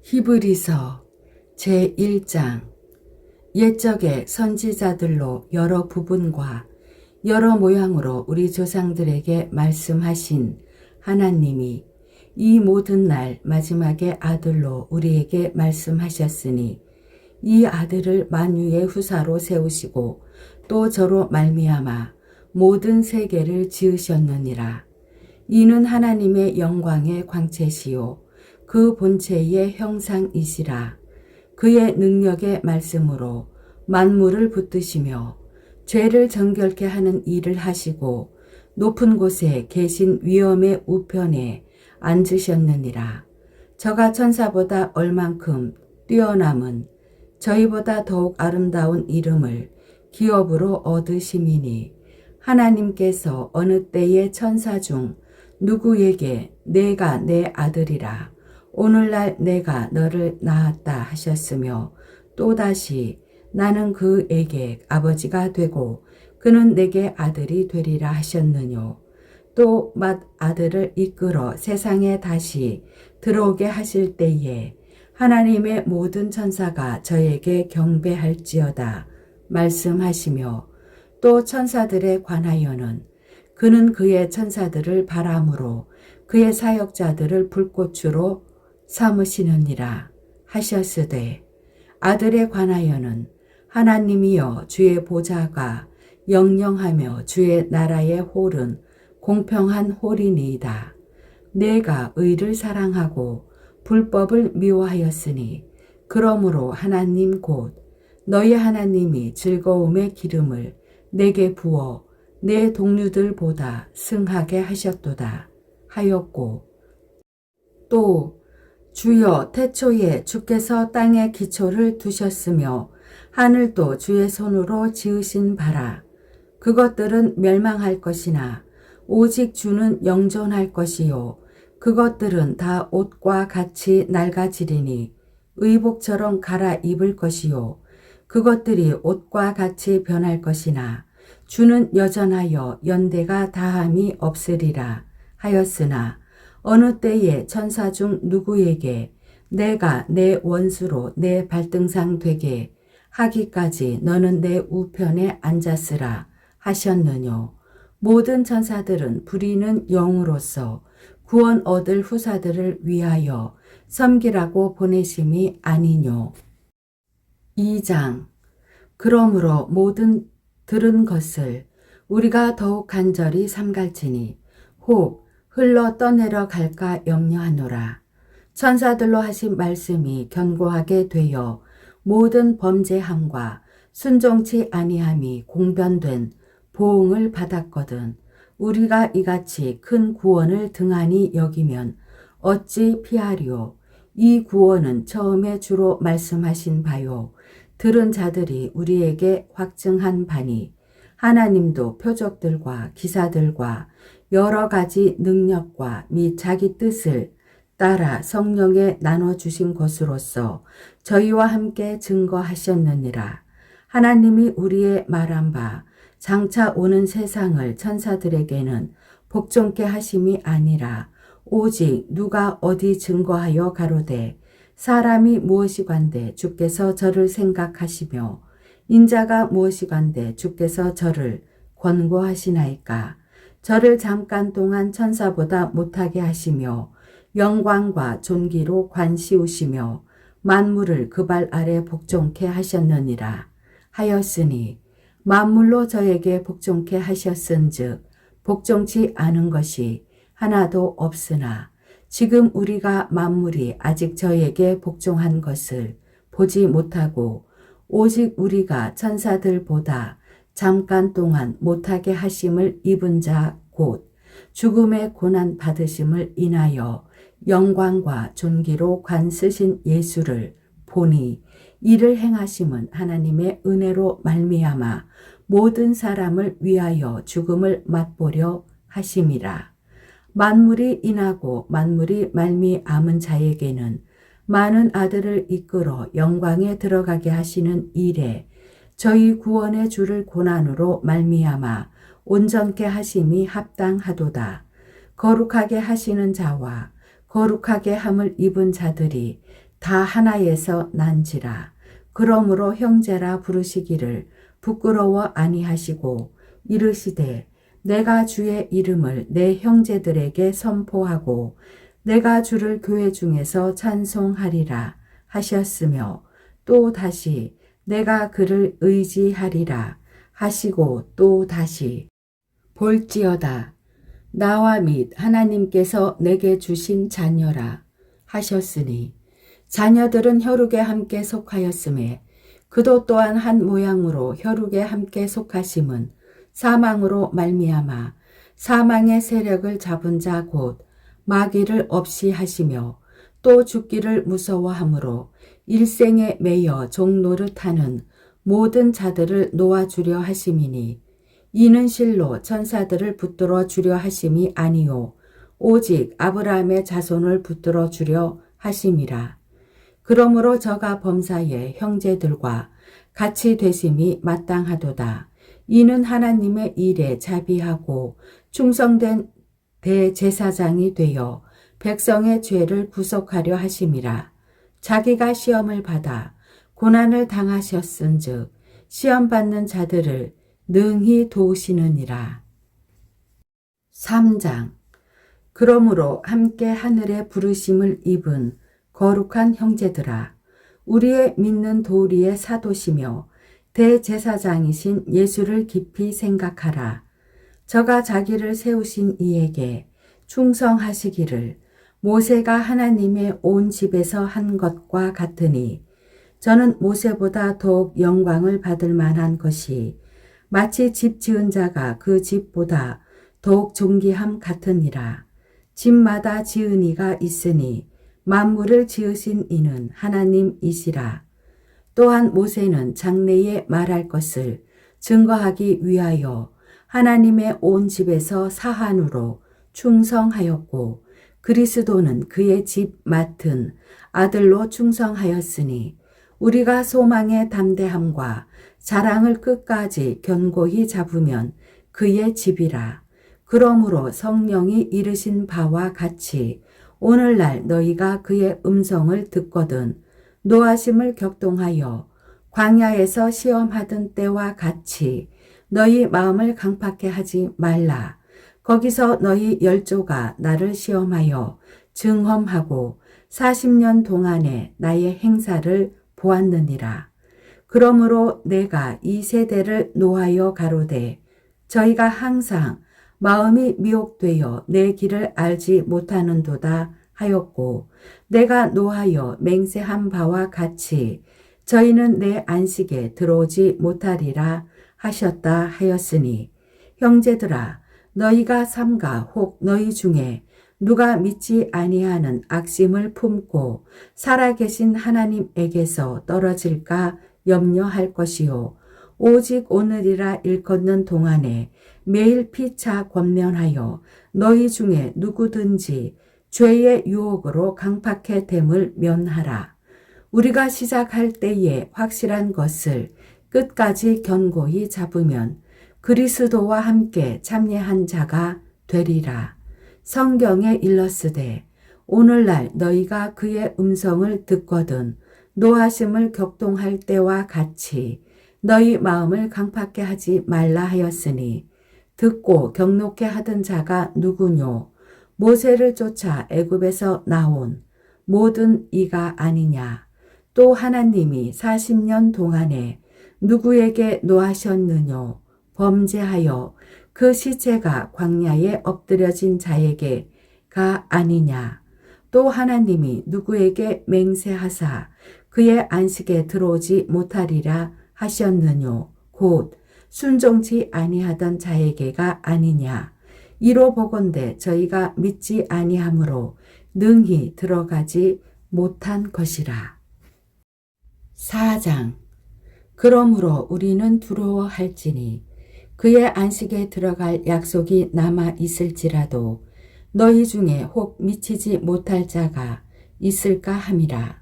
히브리서 제1장. 옛적의 선지자들로 여러 부분과 여러 모양으로 우리 조상들에게 말씀하신 하나님이 이 모든 날 마지막에 아들로 우리에게 말씀하셨으니 이 아들을 만유의 후사로 세우시고 또 저로 말미암아 모든 세계를 지으셨느니라. 이는 하나님의 영광의 광채시요 그 본체의 형상이시라. 그의 능력의 말씀으로 만물을 붙드시며 죄를 정결케 하는 일을 하시고 높은 곳에 계신 위엄의 우편에 앉으셨느니라. 저가 천사보다 얼만큼 뛰어남은 저희보다 더욱 아름다운 이름을 기업으로 얻으심이니 하나님께서 어느 때의 천사 중 누구에게 내가 내 아들이라 오늘날 내가 너를 낳았다 하셨으며 또다시 나는 그에게 아버지가 되고 그는 내게 아들이 되리라 하셨느뇨. 또 맏아들을 이끌어 세상에 다시 들어오게 하실 때에 하나님의 모든 천사가 저에게 경배할지어다 말씀하시며 또 천사들에 관하여는 그는 그의 천사들을 바람으로 그의 사역자들을 불꽃으로 삼으시느니라 하셨으되 아들에 관하여는 하나님이여 주의 보좌가 영영하며 주의 나라의 홀은 공평한 홀이니이다. 내가 의를 사랑하고 불법을 미워하였으니 그러므로 하나님 곧 너희 하나님이 즐거움의 기름을 내게 부어 내 동류들보다 승하게 하셨도다 하였고 또 주여 태초에 주께서 땅에 기초를 두셨으며 하늘도 주의 손으로 지으신 바라. 그것들은 멸망할 것이나 오직 주는 영존할 것이요 그것들은 다 옷과 같이 낡아지리니 의복처럼 갈아입을 것이요 그것들이 옷과 같이 변할 것이나 주는 여전하여 연대가 다함이 없으리라 하였으나 어느 때에 천사 중 누구에게 내가 내 원수로 내 발등상 되게 하기까지 너는 내 우편에 앉았으라 하셨느뇨. 모든 천사들은 부리는 영으로서 구원 얻을 후사들을 위하여 섬기라고 보내심이 아니뇨. 2장. 그러므로 모든 들은 것을 우리가 더욱 간절히 삼갈지니 혹 흘러 떠내려 갈까 염려하노라. 천사들로 하신 말씀이 견고하게 되어 모든 범죄함과 순종치 아니함이 공변된 보응을 받았거든 우리가 이같이 큰 구원을 등한히 여기면 어찌 피하리요. 이 구원은 처음에 주로 말씀하신 바요 들은 자들이 우리에게 확증한 바니 하나님도 표적들과 기사들과 여러 가지 능력과 및 자기 뜻을 따라 성령에 나눠주신 것으로서 저희와 함께 증거하셨느니라. 하나님이 우리의 말한 바 장차 오는 세상을 천사들에게는 복종케 하심이 아니라 오직 누가 어디 증거하여 가로되 사람이 무엇이관데 주께서 저를 생각하시며 인자가 무엇이관데 주께서 저를 권고하시나이까. 저를 잠깐 동안 천사보다 못하게 하시며 영광과 존귀로 관시우시며 만물을 그 발 아래 복종케 하셨느니라 하였으니 만물로 저에게 복종케 하셨은즉 복종치 않은 것이 하나도 없으나 지금 우리가 만물이 아직 저에게 복종한 것을 보지 못하고 오직 우리가 천사들보다 잠깐 동안 못하게 하심을 입은 자 곧 죽음의 고난 받으심을 인하여 영광과 존귀로 관쓰신 예수를 보니 이를 행하심은 하나님의 은혜로 말미암아 모든 사람을 위하여 죽음을 맛보려 하심이라. 만물이 인하고 만물이 말미암은 자에게는 많은 아들을 이끌어 영광에 들어가게 하시는 일에 저희 구원의 주를 고난으로 말미암아 온전케 하심이 합당하도다. 거룩하게 하시는 자와 거룩하게 함을 입은 자들이 다 하나에서 난지라. 그러므로 형제라 부르시기를 부끄러워 아니하시고 이르시되 내가 주의 이름을 내 형제들에게 선포하고 내가 주를 교회 중에서 찬송하리라 하셨으며 또 다시 내가 그를 의지하리라 하시고 또 다시 볼지어다 나와 및 하나님께서 내게 주신 자녀라 하셨으니 자녀들은 혈육에 함께 속하였음에 그도 또한 한 모양으로 혈육에 함께 속하심은 사망으로 말미암아 사망의 세력을 잡은 자 곧 마귀를 없이 하시며 또 죽기를 무서워하므로 일생에 매여 종 노릇하는 모든 자들을 놓아주려 하심이니 이는 실로 천사들을 붙들어 주려 하심이 아니요 오직 아브라함의 자손을 붙들어 주려 하심이라. 그러므로 저가 범사의 형제들과 같이 되심이 마땅하도다. 이는 하나님의 일에 자비하고 충성된 대제사장이 되어 백성의 죄를 구속하려 하심이라. 자기가 시험을 받아 고난을 당하셨은즉 시험받는 자들을 능히 도우시느니라. 3장. 그러므로 함께 하늘의 부르심을 입은 거룩한 형제들아, 우리의 믿는 도리의 사도시며 대제사장이신 예수를 깊이 생각하라. 저가 자기를 세우신 이에게 충성하시기를 모세가 하나님의 온 집에서 한 것과 같으니 저는 모세보다 더욱 영광을 받을 만한 것이 마치 집 지은 자가 그 집보다 더욱 존귀함 같으니라. 집마다 지은 이가 있으니 만물을 지으신 이는 하나님이시라. 또한 모세는 장래에 말할 것을 증거하기 위하여 하나님의 온 집에서 사한으로 충성하였고 그리스도는 그의 집 맡은 아들로 충성하였으니 우리가 소망의 담대함과 자랑을 끝까지 견고히 잡으면 그의 집이라. 그러므로 성령이 이르신 바와 같이 오늘날 너희가 그의 음성을 듣거든 노하심을 격동하여 광야에서 시험하던 때와 같이 너희 마음을 강팍해 하지 말라. 거기서 너희 열조가 나를 시험하여 증험하고 40년 동안에 나의 행사를 보았느니라. 그러므로 내가 이 세대를 노하여 가로되 저희가 항상 마음이 미혹되어 내 길을 알지 못하는도다 하였고 내가 노하여 맹세한 바와 같이 저희는 내 안식에 들어오지 못하리라 하셨다 하였으니 형제들아 너희가 삼가 혹 너희 중에 누가 믿지 아니하는 악심을 품고 살아계신 하나님에게서 떨어질까 염려할 것이요 오직 오늘이라 일컫는 동안에 매일 피차 권면하여 너희 중에 누구든지 죄의 유혹으로 강팍해 됨을 면하라. 우리가 시작할 때에 확실한 것을 끝까지 견고히 잡으면 그리스도와 함께 참여한 자가 되리라. 성경에 일렀으되 오늘날 너희가 그의 음성을 듣거든 노하심을 격동할 때와 같이 너희 마음을 강팍해 하지 말라 하였으니 듣고 경록해 하던 자가 누구뇨? 모세를 쫓아 애굽에서 나온 모든 이가 아니냐? 또 하나님이 40년 동안에 누구에게 노하셨느뇨? 범죄하여 그 시체가 광야에 엎드려진 자에게가 아니냐? 또 하나님이 누구에게 맹세하사 그의 안식에 들어오지 못하리라 하셨느뇨? 곧 순종치 아니하던 자에게가 아니냐? 이로 보건대 저희가 믿지 아니하므로 능히 들어가지 못한 것이라. 4장. 그러므로 우리는 두려워할지니 그의 안식에 들어갈 약속이 남아 있을지라도 너희 중에 혹 미치지 못할 자가 있을까 함이라.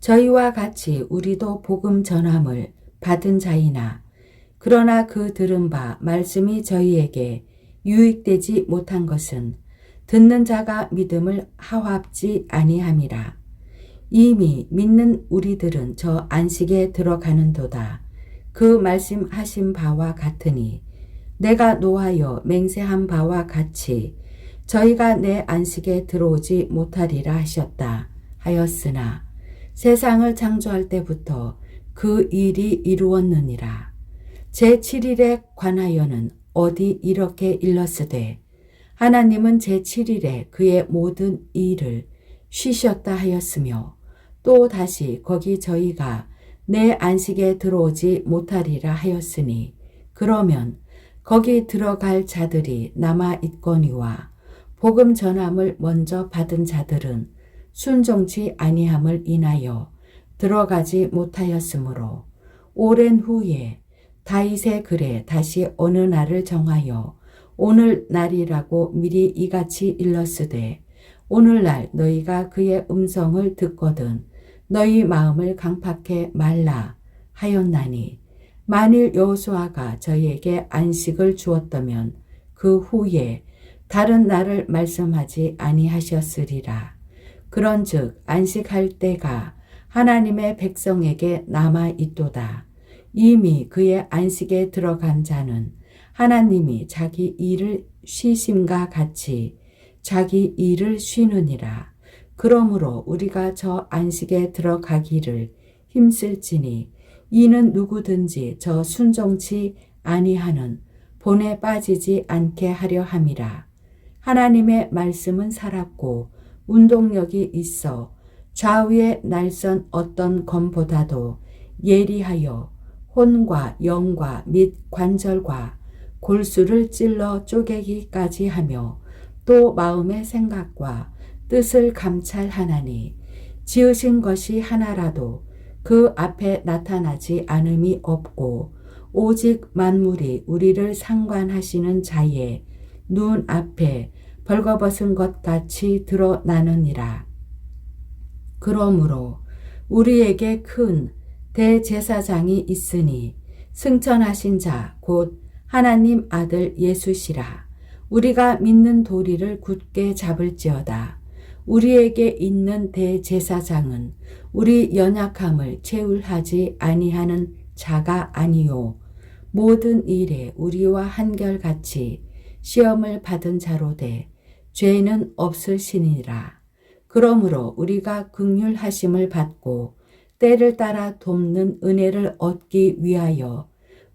저희와 같이 우리도 복음 전함을 받은 자이나 그러나 그 들은 바 말씀이 저희에게 유익되지 못한 것은 듣는 자가 믿음을 하합지 아니함이라. 이미 믿는 우리들은 저 안식에 들어가는도다. 그 말씀하신 바와 같으니 내가 노하여 맹세한 바와 같이 저희가 내 안식에 들어오지 못하리라 하셨다 하였으나 세상을 창조할 때부터 그 일이 이루었느니라. 제7일에 관하여는 어디 이렇게 일렀으되 하나님은 제7일에 그의 모든 일을 쉬셨다 하였으며 또 다시 거기 저희가 내 안식에 들어오지 못하리라 하였으니 그러면 거기 들어갈 자들이 남아 있거니와 복음 전함을 먼저 받은 자들은 순종치 아니함을 인하여 들어가지 못하였으므로 오랜 후에 다윗의 글에 다시 어느 날을 정하여 오늘 날이라고 미리 이같이 일렀으되 오늘날 너희가 그의 음성을 듣거든 너희 마음을 강팍해 말라 하였나니 만일 여호수아가 저희에게 안식을 주었다면 그 후에 다른 날을 말씀하지 아니하셨으리라. 그런즉 안식할 때가 하나님의 백성에게 남아 있도다. 이미 그의 안식에 들어간 자는 하나님이 자기 일을 쉬심과 같이 자기 일을 쉬느니라. 그러므로 우리가 저 안식에 들어가기를 힘쓸지니 이는 누구든지 저 순종치 아니하는 본에 빠지지 않게 하려 함이라. 하나님의 말씀은 살았고 운동력이 있어 좌우의 날선 어떤 검보다도 예리하여 혼과 영과 및 관절과 골수를 찔러 쪼개기까지 하며 또 마음의 생각과 뜻을 감찰하나니 지으신 것이 하나라도 그 앞에 나타나지 않음이 없고 오직 만물이 우리를 상관하시는 자의 눈 앞에 벌거벗은 것 같이 드러나느니라. 그러므로 우리에게 큰 대제사장이 있으니 승천하신 자 곧 하나님 아들 예수시라. 우리가 믿는 도리를 굳게 잡을지어다. 우리에게 있는 대제사장은 우리 연약함을 체울하지 아니하는 자가 아니요 모든 일에 우리와 한결같이 시험을 받은 자로되 죄는 없으시니라. 그러므로 우리가 긍휼하심을 받고 때를 따라 돕는 은혜를 얻기 위하여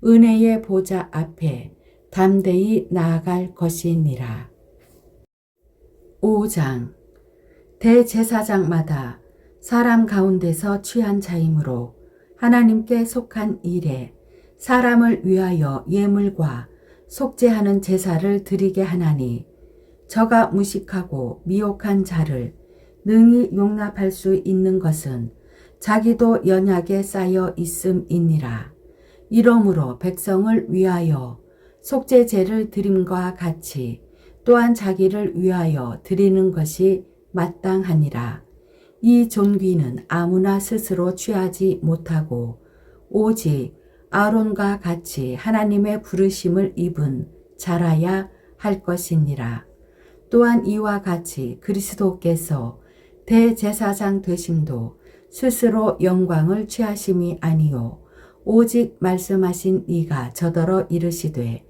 은혜의 보좌 앞에 담대히 나아갈 것이니라. 5장 대제사장마다 사람 가운데서 취한 자이므로 하나님께 속한 일에 사람을 위하여 예물과 속죄하는 제사를 드리게 하나니 저가 무식하고 미혹한 자를 능히 용납할 수 있는 것은 자기도 연약에 쌓여 있음이니라. 이러므로 백성을 위하여 속죄제를 드림과 같이 또한 자기를 위하여 드리는 것이 마땅하니라. 이 존귀는 아무나 스스로 취하지 못하고 오직 아론과 같이 하나님의 부르심을 입은 자라야 할 것이니라. 또한 이와 같이 그리스도께서 대제사장 되심도 스스로 영광을 취하심이 아니요 오직 말씀하신 이가 저더러 이르시되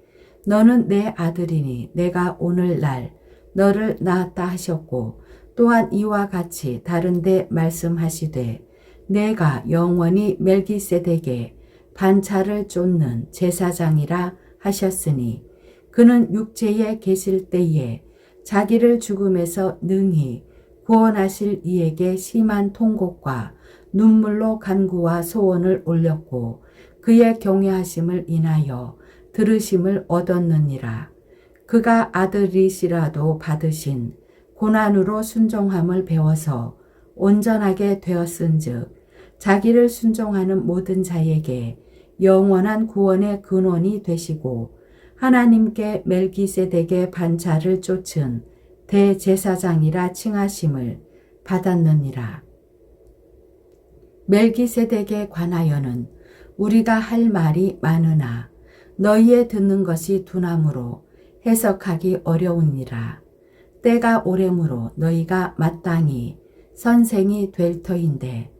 너는 내 아들이니 내가 오늘날 너를 낳았다 하셨고 또한 이와 같이 다른데 말씀하시되 내가 영원히 멜기세덱의 반차를 쫓는 제사장이라 하셨으니 그는 육체에 계실 때에 자기를 죽음에서 능히 구원하실 이에게 심한 통곡과 눈물로 간구와 소원을 올렸고 그의 경외하심을 인하여 들으심을 얻었느니라. 그가 아들이시라도 받으신 고난으로 순종함을 배워서 온전하게 되었은즉 자기를 순종하는 모든 자에게 영원한 구원의 근원이 되시고 하나님께 멜기세덱의 반차를 쫓은 대제사장이라 칭하심을 받았느니라. 멜기세덱에 관하여는 우리가 할 말이 많으나 너희의 듣는 것이 둔함으로 해석하기 어려우니라. 때가 오래므로 너희가 마땅히 선생이 될 터인데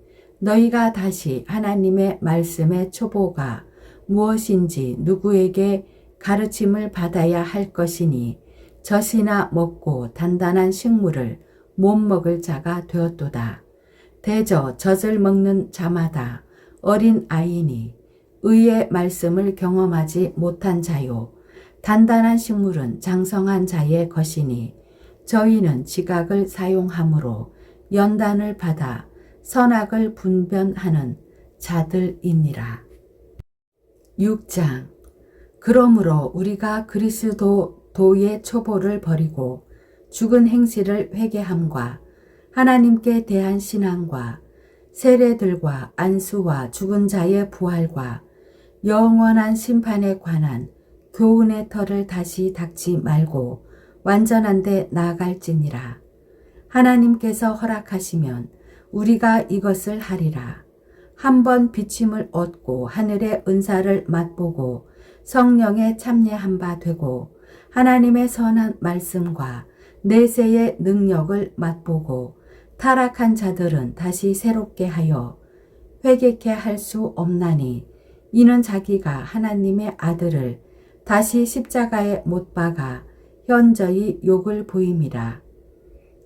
너희가 다시 하나님의 말씀의 초보가 무엇인지 누구에게 가르침을 받아야 할 것이니 젖이나 먹고 단단한 식물을 못 먹을 자가 되었도다. 대저 젖을 먹는 자마다 어린 아이니 의의 말씀을 경험하지 못한 자요. 단단한 식물은 장성한 자의 것이니 저희는 지각을 사용함으로 연단을 받아 선악을 분별하는 자들이니라. 6장. 그러므로 우리가 그리스도의 초보를 버리고 죽은 행실을 회개함과 하나님께 대한 신앙과 세례들과 안수와 죽은 자의 부활과 영원한 심판에 관한 교훈의 털을 다시 닦지 말고 완전한 데 나아갈지니라. 하나님께서 허락하시면 우리가 이것을 하리라. 한번 비침을 얻고 하늘의 은사를 맛보고 성령에 참여한 바 되고 하나님의 선한 말씀과 내세의 능력을 맛보고 타락한 자들은 다시 새롭게 하여 회개케 할 수 없나니 이는 자기가 하나님의 아들을 다시 십자가에 못 박아 현저히 욕을 보임이라.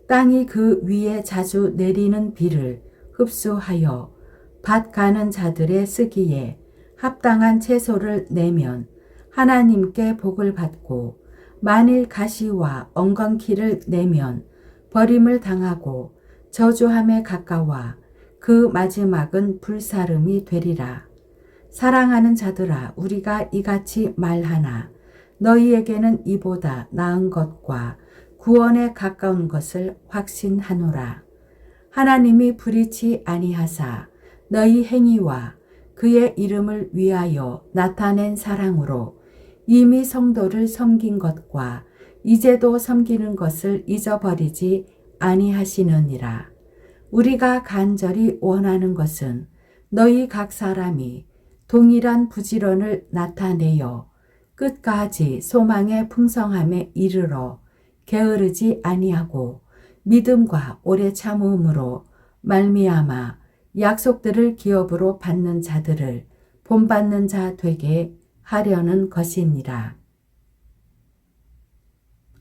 땅이 그 위에 자주 내리는 비를 흡수하여 밭 가는 자들의 쓰기에 합당한 채소를 내면 하나님께 복을 받고 만일 가시와 엉겅퀴를 내면 버림을 당하고 저주함에 가까워 그 마지막은 불사름이 되리라. 사랑하는 자들아, 우리가 이같이 말하나 너희에게는 이보다 나은 것과 구원에 가까운 것을 확신하노라. 하나님이 불의치 아니하사 너희 행위와 그의 이름을 위하여 나타낸 사랑으로 이미 성도를 섬긴 것과 이제도 섬기는 것을 잊어버리지 아니하시느니라. 우리가 간절히 원하는 것은 너희 각 사람이 동일한 부지런을 나타내어 끝까지 소망의 풍성함에 이르러 게으르지 아니하고 믿음과 오래 참음으로 말미암아 약속들을 기업으로 받는 자들을 본받는 자 되게 하려는 것이니라.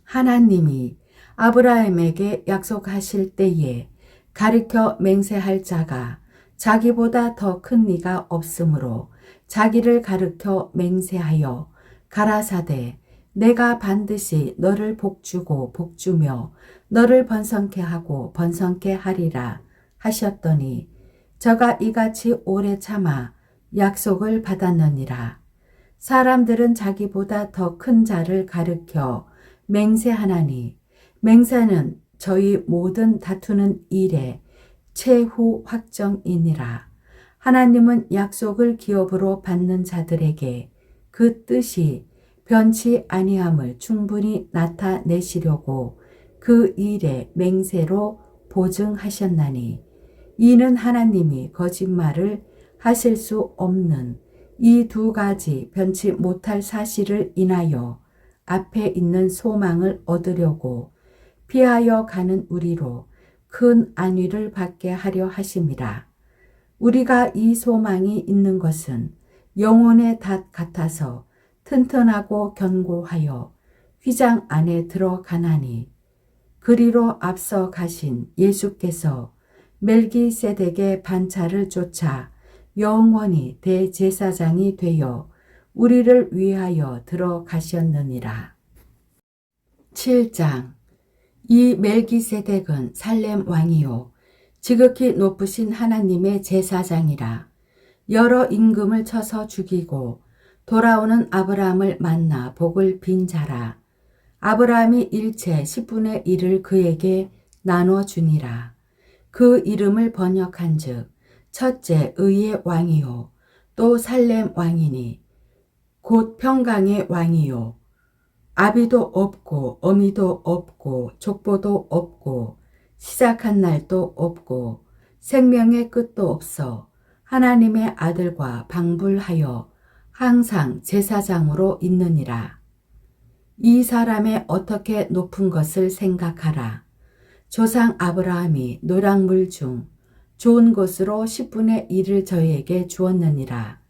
하나님이 아브라함에게 약속하실 때에 가르쳐 맹세할 자가 자기보다 더 큰 이가 없으므로 자기를 가르쳐 맹세하여 가라사대 내가 반드시 너를 복주고 복주며 너를 번성케 하고 번성케 하리라 하셨더니 저가 이같이 오래 참아 약속을 받았느니라. 사람들은 자기보다 더 큰 자를 가르쳐 맹세하나니 맹세는 저희 모든 다투는 일의 최후 확정이니라. 하나님은 약속을 기업으로 받는 자들에게 그 뜻이 변치 아니함을 충분히 나타내시려고 그 일의 맹세로 보증하셨나니 이는 하나님이 거짓말을 하실 수 없는 이 두 가지 변치 못할 사실을 인하여 앞에 있는 소망을 얻으려고 피하여 가는 우리로 큰 안위를 받게 하려 하심이라. 우리가 이 소망이 있는 것은 영혼의 닷 같아서 튼튼하고 견고하여 휘장 안에 들어가나니 그리로 앞서 가신 예수께서 멜기세덱의 반차를 쫓아 영원히 대제사장이 되어 우리를 위하여 들어가셨느니라. 7장. 이 멜기세덱은 살렘 왕이요 지극히 높으신 하나님의 제사장이라. 여러 임금을 쳐서 죽이고 돌아오는 아브라함을 만나 복을 빈 자라. 아브라함이 일체 10분의 1을 그에게 나눠주니라. 그 이름을 번역한 즉 첫째 의의 왕이요 또 살렘 왕이니 곧 평강의 왕이요 아비도 없고 어미도 없고 족보도 없고 시작한 날도 없고 생명의 끝도 없어 하나님의 아들과 방불하여 항상 제사장으로 있느니라. 이 사람의 어떻게 높은 것을 생각하라. 조상 아브라함이 노량물 중 좋은 곳으로 10분의 1을 저희에게 주었느니라.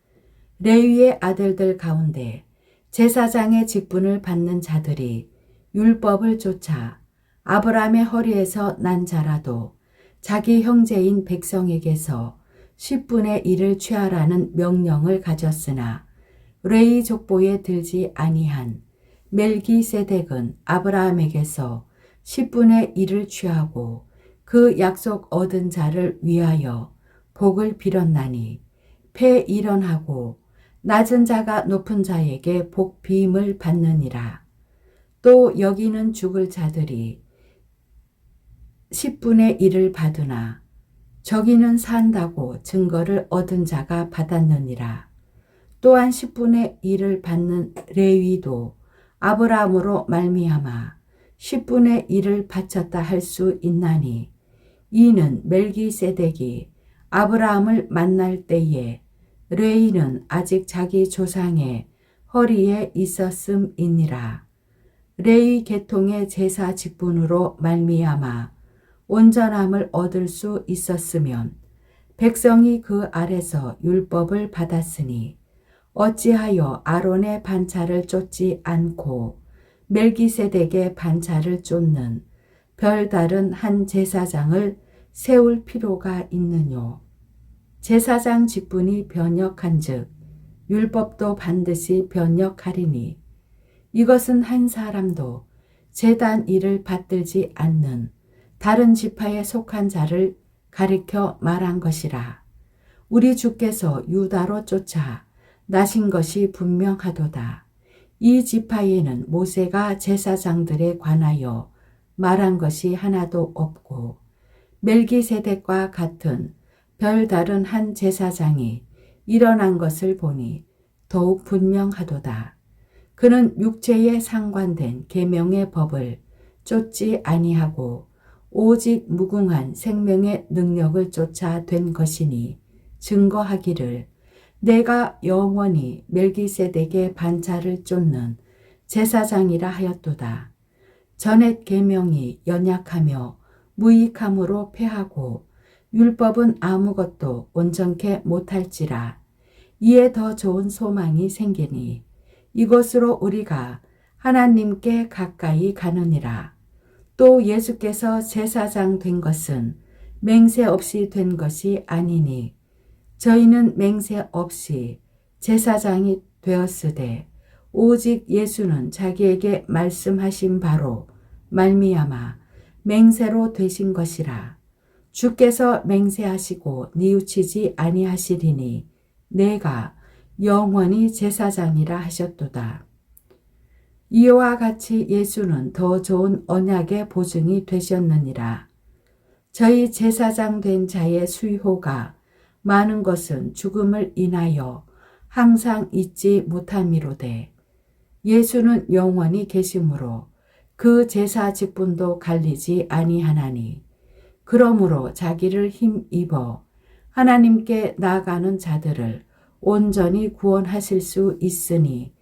레위의 아들들 가운데 제사장의 직분을 받는 자들이 율법을 쫓아 아브라함의 허리에서 난 자라도 자기 형제인 백성에게서 10분의 1을 취하라는 명령을 가졌으나 레위 족보에 들지 아니한 멜기세덱은 아브라함에게서 10분의 1을 취하고 그 약속 얻은 자를 위하여 복을 빌었나니 폐일언하고 낮은 자가 높은 자에게 복 비임을 받느니라. 또 여기는 죽을 자들이 10분의 1을 받으나 저기는 산다고 증거를 얻은 자가 받았느니라. 또한 10분의 1을 받는 레위도 아브라함으로 말미암아 10분의 1을 바쳤다 할 수 있나니 이는 멜기세덱이 아브라함을 만날 때에 레위는 아직 자기 조상의 허리에 있었음이니라. 레위 계통의 제사 직분으로 말미암아 온전함을 얻을 수 있었으면 백성이 그 아래서 율법을 받았으니 어찌하여 아론의 반차를 쫓지 않고 멜기세덱의 반차를 쫓는 별다른 한 제사장을 세울 필요가 있느뇨. 제사장 직분이 변역한즉 율법도 반드시 변역하리니 이것은 한 사람도 제단 일을 받들지 않는 다른 지파에 속한 자를 가리켜 말한 것이라. 우리 주께서 유다로 쫓아 나신 것이 분명하도다. 이 지파에는 모세가 제사장들에 관하여 말한 것이 하나도 없고 멜기세덱과 같은 별다른 한 제사장이 일어난 것을 보니 더욱 분명하도다. 그는 육체에 상관된 계명의 법을 쫓지 아니하고 오직 무궁한 생명의 능력을 쫓아 된 것이니 증거하기를 내가 영원히 멜기세덱의 반차를 쫓는 제사장이라 하였도다. 전옛 계명이 연약하며 무익함으로 패하고 율법은 아무것도 온전케 못할지라. 이에 더 좋은 소망이 생기니 이것으로 우리가 하나님께 가까이 가느니라. 또 예수께서 제사장 된 것은 맹세 없이 된 것이 아니니 저희는 맹세 없이 제사장이 되었으되 오직 예수는 자기에게 말씀하신 바로 말미암아 맹세로 되신 것이라. 주께서 맹세하시고 뉘우치지 아니하시리니 내가 영원히 제사장이라 하셨도다. 이와 같이 예수는 더 좋은 언약의 보증이 되셨느니라. 저희 제사장 된 자의 수효가 많은 것은 죽음을 인하여 항상 잊지 못함이로되 예수는 영원히 계심으로 그 제사 직분도 갈리지 아니하나니 그러므로 자기를 힘입어 하나님께 나아가는 자들을 온전히 구원하실 수 있으니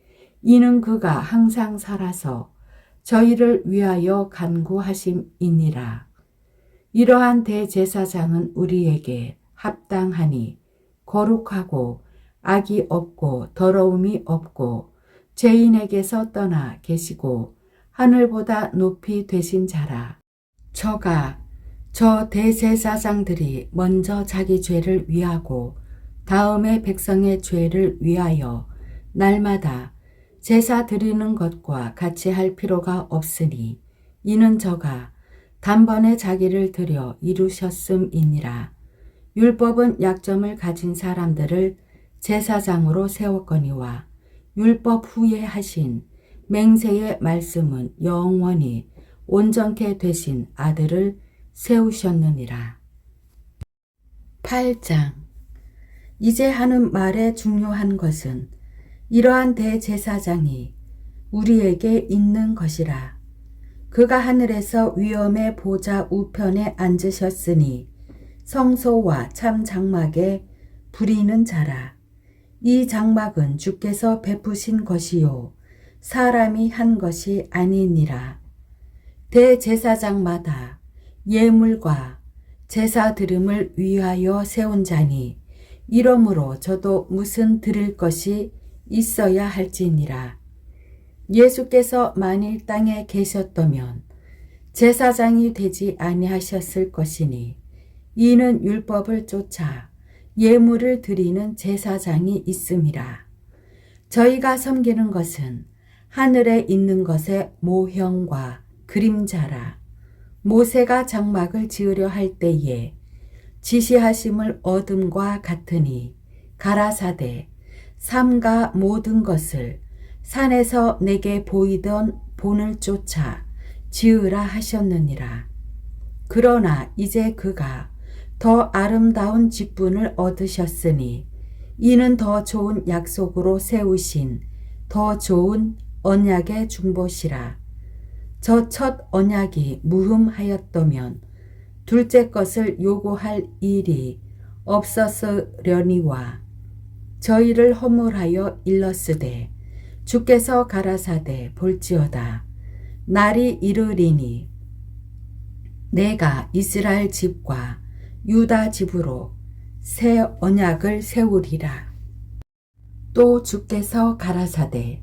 이는 그가 항상 살아서 저희를 위하여 간구하심이니라. 이러한 대제사장은 우리에게 합당하니 거룩하고 악이 없고 더러움이 없고 죄인에게서 떠나 계시고 하늘보다 높이 되신 자라. 저 대제사장들이 먼저 자기 죄를 위하고 다음에 백성의 죄를 위하여 날마다 제사 드리는 것과 같이 할 필요가 없으니 이는 저가 단번에 자기를 드려 이루셨음이니라. 율법은 약점을 가진 사람들을 제사장으로 세웠거니와 율법 후에 하신 맹세의 말씀은 영원히 온전케 되신 아들을 세우셨느니라. 8장. 이제 하는 말의 중요한 것은 이러한 대제사장이 우리에게 있는 것이라. 그가 하늘에서 위엄의 보좌 우편에 앉으셨으니 성소와 참 장막에 부리는 자라. 이 장막은 주께서 베푸신 것이요 사람이 한 것이 아니니라. 대제사장마다 예물과 제사 드림을 위하여 세운 자니 이러므로 저도 무슨 드릴 것이 있어야 할지니라. 예수께서 만일 땅에 계셨다면 제사장이 되지 아니하셨을 것이니 이는 율법을 쫓아 예물을 드리는 제사장이 있음이라. 저희가 섬기는 것은 하늘에 있는 것의 모형과 그림자라. 모세가 장막을 지으려 할 때에 지시하심을 얻음과 같으니 가라사대 삼가 모든 것을 산에서 내게 보이던 본을 쫓아 지으라 하셨느니라. 그러나 이제 그가 더 아름다운 직분을 얻으셨으니 이는 더 좋은 약속으로 세우신 더 좋은 언약의 중보시라. 저 첫 언약이 무흠하였다면 둘째 것을 요구할 일이 없었으려니와 저희를 허물하여 일렀으되 주께서 가라사대 볼지어다. 날이 이르리니 내가 이스라엘 집과 유다 집으로 새 언약을 세우리라. 또 주께서 가라사대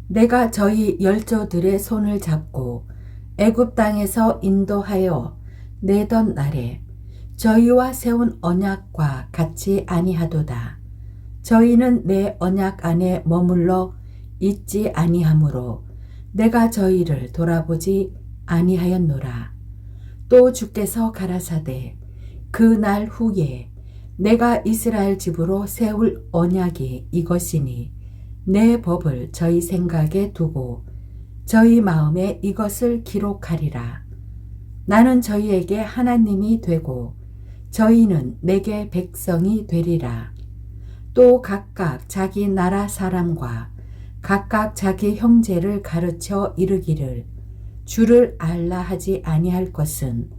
내가 저희 열조들의 손을 잡고 애굽 땅에서 인도하여 내던 날에 저희와 세운 언약과 같이 아니하도다. 저희는 내 언약 안에 머물러 있지 아니하므로 내가 저희를 돌아보지 아니하였노라. 또 주께서 가라사대 그 날 후에 내가 이스라엘 집으로 세울 언약이 이것이니 내 법을 저희 생각에 두고 저희 마음에 이것을 기록하리라. 나는 저희에게 하나님이 되고 저희는 내게 백성이 되리라. 또 각각 자기 나라 사람과 각각 자기 형제를 가르쳐 이르기를 주를 알라 하지 아니할 것은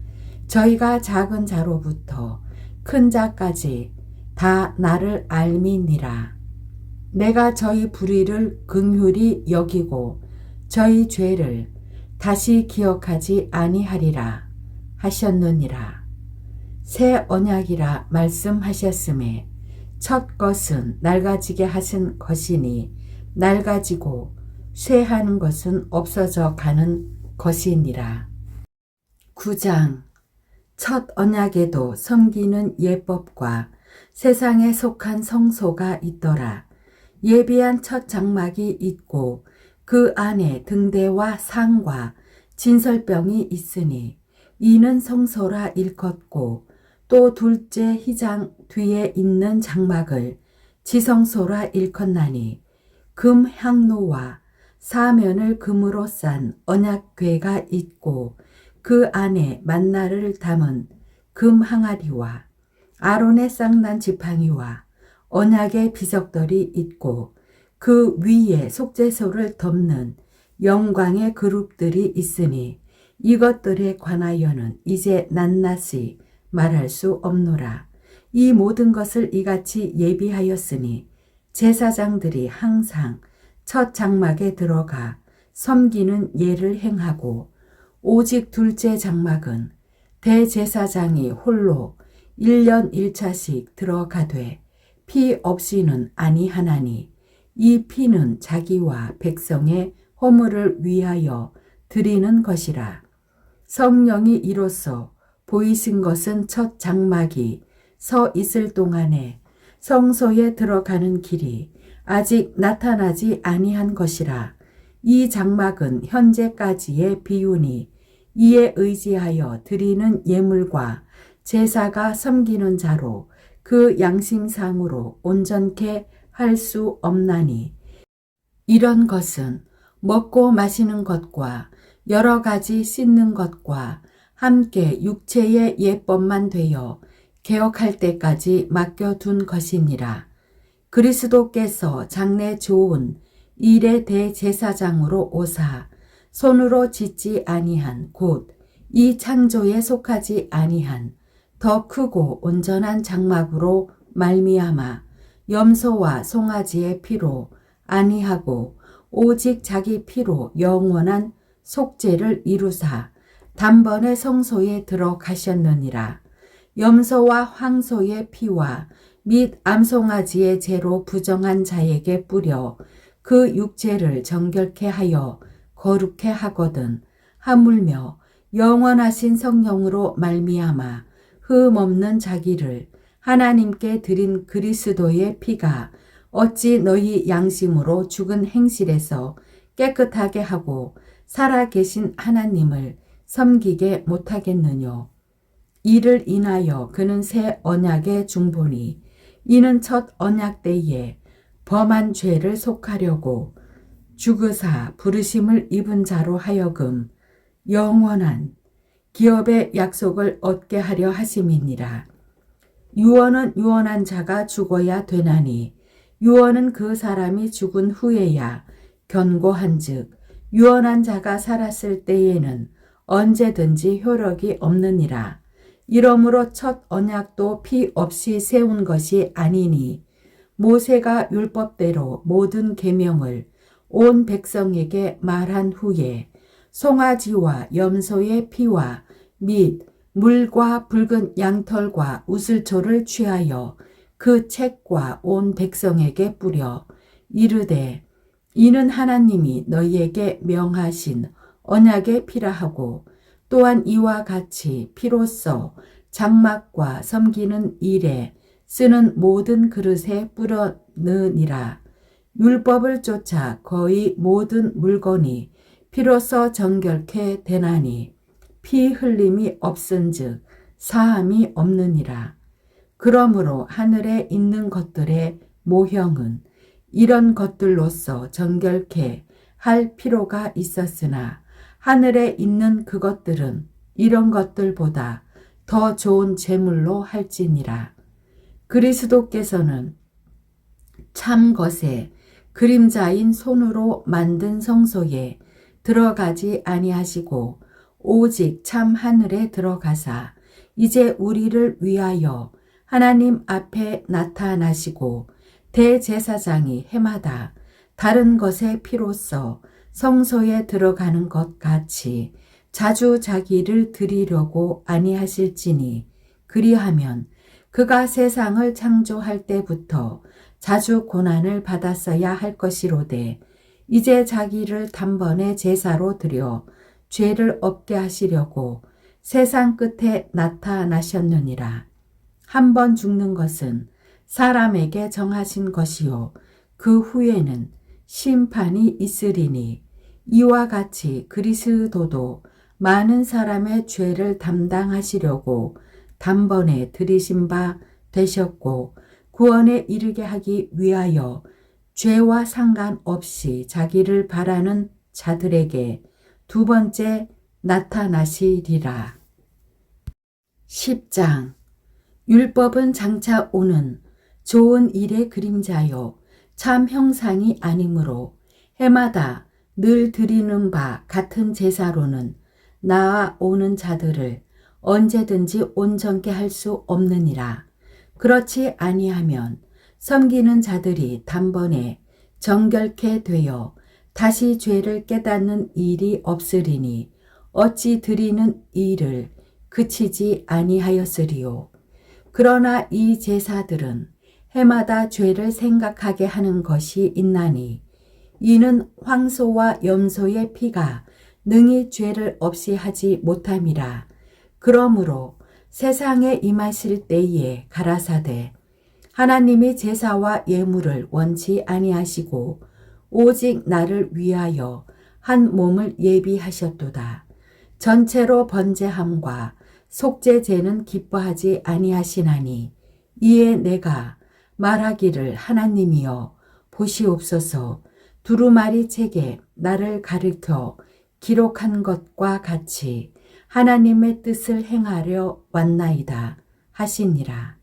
저희가 작은 자로부터 큰 자까지 다 나를 알미니라. 내가 저희 불의를 긍휼히 여기고 저희 죄를 다시 기억하지 아니하리라 하셨느니라. 새 언약이라 말씀하셨음에 첫 것은 낡아지게 하신 것이니 낡아지고 쇠하는 것은 없어져 가는 것이니라. 9장 첫 언약에도 섬기는 예법과 세상에 속한 성소가 있더라. 예비한 첫 장막이 있고 그 안에 등대와 상과 진설병이 있으니 이는 성소라 일컫고 또 둘째 휘장 뒤에 있는 장막을 지성소라 일컫나니 금 향로와 사면을 금으로 싼 언약궤가 있고 그 안에 만나를 담은 금 항아리와 아론의 쌍난 지팡이와 언약의 비석들이 있고 그 위에 속죄소를 덮는 영광의 그룹들이 있으니 이것들에 관하여는 이제 낱낱이 말할 수 없노라. 이 모든 것을 이같이 예비하였으니 제사장들이 항상 첫 장막에 들어가 섬기는 예를 행하고 오직 둘째 장막은 대제사장이 홀로 1년 1차씩 들어가되 피 없이는 아니하나니 이 피는 자기와 백성의 허물을 위하여 드리는 것이라. 성령이 이로써 보이신 것은 첫 장막이 서 있을 동안에 성소에 들어가는 길이 아직 나타나지 아니한 것이라. 이 장막은 현재까지의 비유니 이에 의지하여 드리는 예물과 제사가 섬기는 자로 그 양심상으로 온전케 할 수 없나니 이런 것은 먹고 마시는 것과 여러 가지 씻는 것과 함께 육체의 예법만 되어 개혁할 때까지 맡겨둔 것이니라. 그리스도께서 장래 좋은 일의 대제사장으로 오사 손으로 짓지 아니한 곧 이 창조에 속하지 아니한 더 크고 온전한 장막으로 말미암아 염소와 송아지의 피로 아니하고 오직 자기 피로 영원한 속죄를 이루사 단번에 성소에 들어가셨느니라. 염소와 황소의 피와 및 암송아지의 죄로 부정한 자에게 뿌려 그 육체를 정결케 하여 거룩해 하거든. 하물며 영원하신 성령으로 말미암아 흠없는 자기를 하나님께 드린 그리스도의 피가 어찌 너희 양심으로 죽은 행실에서 깨끗하게 하고 살아계신 하나님을 섬기게 못하겠느뇨. 이를 인하여 그는 새 언약의 중보니 이는 첫 언약 때에 범한 죄를 속하려고 죽으사 부르심을 입은 자로 하여금 영원한 기업의 약속을 얻게 하려 하심이니라. 유언은 유언한 자가 죽어야 되나니 유언은 그 사람이 죽은 후에야 견고한즉 유언한 자가 살았을 때에는 언제든지 효력이 없느니라. 이러므로 첫 언약도 피 없이 세운 것이 아니니 모세가 율법대로 모든 계명을 온 백성에게 말한 후에 송아지와 염소의 피와 및 물과 붉은 양털과 우슬초를 취하여 그 책과 온 백성에게 뿌려 이르되 이는 하나님이 너희에게 명하신 언약의 피라 하고 또한 이와 같이 피로써 장막과 섬기는 일에 쓰는 모든 그릇에 뿌려 넣으니라. 율법을 쫓아 거의 모든 물건이 피로써 정결케 되나니 피 흘림이 없은즉 사함이 없느니라. 그러므로 하늘에 있는 것들의 모형은 이런 것들로서 정결케 할 필요가 있었으나 하늘에 있는 그것들은 이런 것들보다 더 좋은 제물로 할지니라. 그리스도께서는 참 것에 그림자인 손으로 만든 성소에 들어가지 아니하시고 오직 참 하늘에 들어가사 이제 우리를 위하여 하나님 앞에 나타나시고 대제사장이 해마다 다른 것의 피로써 성소에 들어가는 것 같이 자주 자기를 드리려고 아니하실지니 그리하면 그가 세상을 창조할 때부터 자주 고난을 받았어야 할 것이로되 이제 자기를 단번에 제사로 드려 죄를 없게 하시려고 세상 끝에 나타나셨느니라. 한 번 죽는 것은 사람에게 정하신 것이요 그 후에는 심판이 있으리니 이와 같이 그리스도도 많은 사람의 죄를 담당하시려고 단번에 들이신 바 되셨고 구원에 이르게 하기 위하여 죄와 상관없이 자기를 바라는 자들에게 두 번째 나타나시리라. 10장 율법은 장차 오는 좋은 일의 그림자요 참 형상이 아니므로 해마다 늘 드리는 바 같은 제사로는 나아 오는 자들을 언제든지 온전케 할 수 없느니라. 그렇지 아니하면 섬기는 자들이 단번에 정결케 되어 다시 죄를 깨닫는 일이 없으리니 어찌 드리는 일을 그치지 아니하였으리요. 그러나 이 제사들은 해마다 죄를 생각하게 하는 것이 있나니 이는 황소와 염소의 피가 능히 죄를 없이 하지 못함이라. 그러므로 세상에 임하실 때에 가라사대 하나님이 제사와 예물을 원치 아니하시고 오직 나를 위하여 한 몸을 예비하셨도다. 전체로 번제함과 속죄제는 기뻐하지 아니하시나니 이에 내가 말하기를 하나님이여 보시옵소서 두루마리 책에 나를 가르쳐 기록한 것과 같이 하나님의 뜻을 행하려 왔나이다 하시니라.